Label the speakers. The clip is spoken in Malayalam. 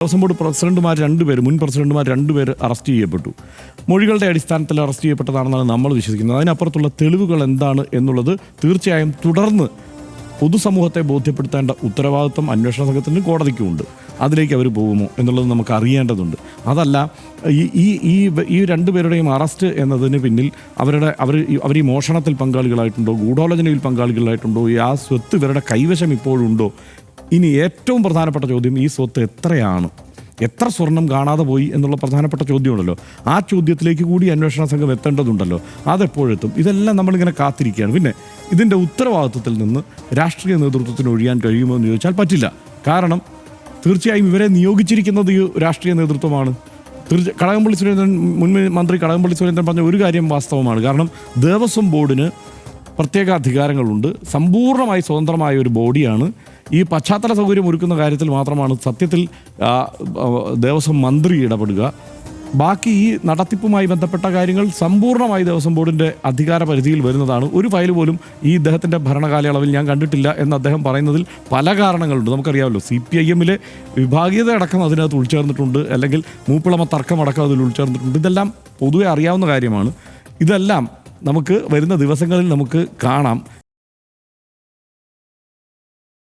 Speaker 1: ദേവസ്വം ബോർഡ് പ്രസിഡന്റുമാർ രണ്ടുപേർ മുൻ പ്രസിഡന്റുമാർ രണ്ടുപേർ അറസ്റ്റ് ചെയ്യപ്പെട്ടു. മൊഴികളുടെ അടിസ്ഥാനത്തിൽ അറസ്റ്റ് ചെയ്യപ്പെട്ടതാണെന്നാണ് നമ്മൾ വിശ്വസിക്കുന്നത്. അതിനപ്പുറത്തുള്ള തെളിവുകൾ എന്താണ് എന്നുള്ളത് തീർച്ചയായും തുടർന്ന് പൊതുസമൂഹത്തെ ബോധ്യപ്പെടുത്തേണ്ട ഉത്തരവാദിത്വം അന്വേഷണ സംഘത്തിനും കോടതിക്കുമുണ്ട്. അതിലേക്ക് അവർ പോകുമോ എന്നുള്ളത് നമുക്ക് അറിയേണ്ടതുണ്ട്. അതല്ല ഈ രണ്ടുപേരുടെയും അറസ്റ്റ് എന്നതിന് പിന്നിൽ അവർ ഈ മോഷണത്തിൽ പങ്കാളികളായിട്ടുണ്ടോ, ഗൂഢാലോചനയിൽ പങ്കാളികളായിട്ടുണ്ടോ, ആ സ്വത്ത് ഇവരുടെ കൈവശം ഇപ്പോഴുണ്ടോ? ഇനി ഏറ്റവും പ്രധാനപ്പെട്ട ചോദ്യം, ഈ സ്വത്ത് എത്രയാണ്, എത്ര സ്വർണം കാണാതെ പോയി എന്നുള്ള പ്രധാനപ്പെട്ട ചോദ്യമുണ്ടല്ലോ. ആ ചോദ്യത്തിലേക്ക് കൂടി അന്വേഷണ സംഘം എത്തേണ്ടതുണ്ടല്ലോ. അതെപ്പോഴെത്തും? ഇതെല്ലാം നമ്മളിങ്ങനെ കാത്തിരിക്കുകയാണ്. പിന്നെ ഇതിൻ്റെ ഉത്തരവാദിത്വത്തിൽ നിന്ന് രാഷ്ട്രീയ നേതൃത്വത്തിന് ഒഴിയാൻ കഴിയുമോ എന്ന് ചോദിച്ചാൽ പറ്റില്ല. കാരണം തീർച്ചയായും ഇവരെ നിയോഗിച്ചിരിക്കുന്നത് ഈ രാഷ്ട്രീയ നേതൃത്വമാണ്. കടകംപള്ളി സുരേന്ദ്രൻ, മുൻ മന്ത്രി കടകംപള്ളി സുരേന്ദ്രൻ പറഞ്ഞ ഒരു കാര്യം വാസ്തവമാണ്. കാരണം ദേവസ്വം ബോർഡിന് പ്രത്യേക അധികാരങ്ങളുണ്ട്, സമ്പൂർണ്ണമായി സ്വതന്ത്രമായ ഒരു ബോഡിയാണ്. ഈ പശ്ചാത്തല സൗകര്യം ഒരുക്കുന്ന കാര്യത്തിൽ മാത്രമാണ് സത്യത്തിൽ ദേവസ്വം മന്ത്രി ഇടപെടുക. ബാക്കി ഈ നടത്തിപ്പുമായി ബന്ധപ്പെട്ട കാര്യങ്ങൾ സമ്പൂർണ്ണമായി ദേവസ്വം ബോർഡിൻ്റെ അധികാര പരിധിയിൽ വരുന്നതാണ്. ഒരു ഫയൽ പോലും ഈ ഇദ്ദേഹത്തിൻ്റെ ഭരണകാലയളവിൽ ഞാൻ കണ്ടിട്ടില്ല എന്ന് അദ്ദേഹം പറയുന്നതിൽ പല കാരണങ്ങളുണ്ട്. നമുക്കറിയാമല്ലോ, CPIM-ലെ വിഭാഗീയത അടക്കം അതിനകത്ത് ഉൾച്ചേർന്നിട്ടുണ്ട്, അല്ലെങ്കിൽ മൂപ്പിളമ തർക്കമടക്കം അതിൽ ഉൾച്ചേർന്നിട്ടുണ്ട്. ഇതെല്ലാം പൊതുവെ അറിയാവുന്ന കാര്യമാണ്. ഇതെല്ലാം നമുക്ക് വരുന്ന ദിവസങ്ങളിൽ നമുക്ക് കാണാം.